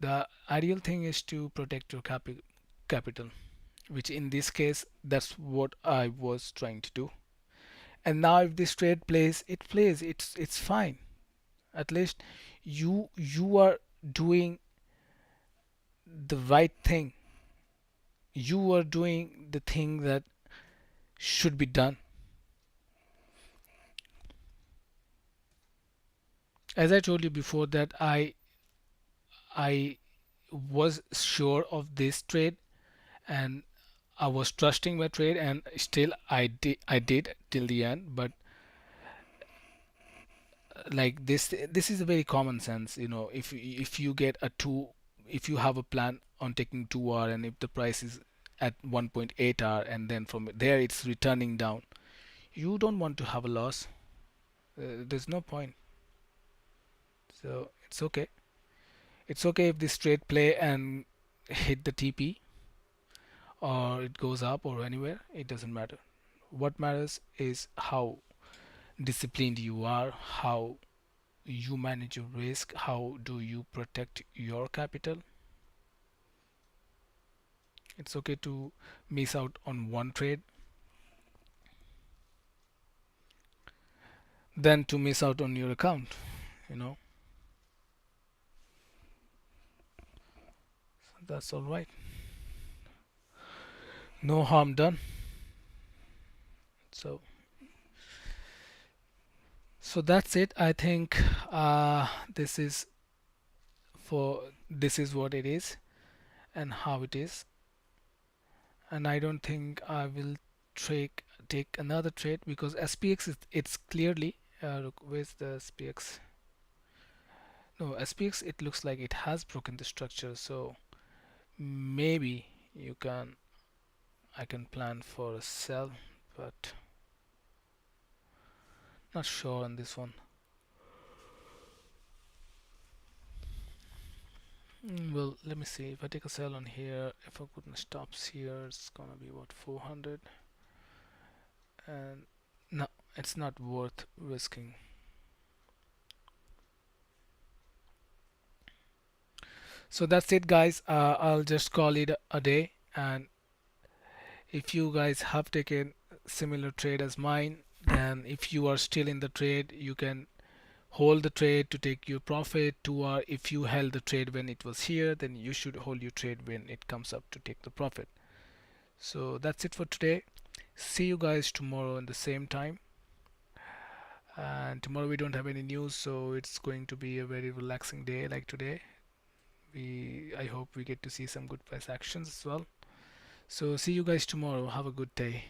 The ideal thing is to protect your capital, which in this case, that's what I was trying to do. And now if this trade plays, it plays. It's fine. At least you are doing the right thing. You are doing the thing that should be done. As I told you before, that I was sure of this trade, and I was trusting my trade, and still I did till the end. But like this is a very common sense. If you get a two, if you have a plan on taking 2 hour, and if the price is at 1.8 hour, and then from there it's returning down, you don't want to have a loss. There's no point. So it's okay if this trade play and hit the TP, or it goes up or anywhere. It doesn't matter. What matters is how disciplined you are, how you manage your risk, how do you protect your capital. It's okay to miss out on one trade than to miss out on your account, you know. That's all right. No harm done. So so that's it. I think this is this is what it is and how it is. And I don't think I will take another trade, because SPX is, it's clearly look, where's the SPX? No, SPX, it looks like it has broken the structure. So maybe you can I can plan for a sell, but not sure on this one. Well, let me see. If I take a sell on here, if I put my stops here, it's gonna be what, 400. And no, it's not worth risking. So that's it, guys. I'll just call it a day. And if you guys have taken similar trade as mine, then if you are still in the trade, you can hold the trade to take your profit. To Or if you held the trade when it was here, then you should hold your trade when it comes up to take the profit. So that's it for today. See you guys tomorrow in the same time. And tomorrow we don't have any news, so it's going to be a very relaxing day like today. I hope we get to see some good price actions as well. So see you guys tomorrow. Have a good day.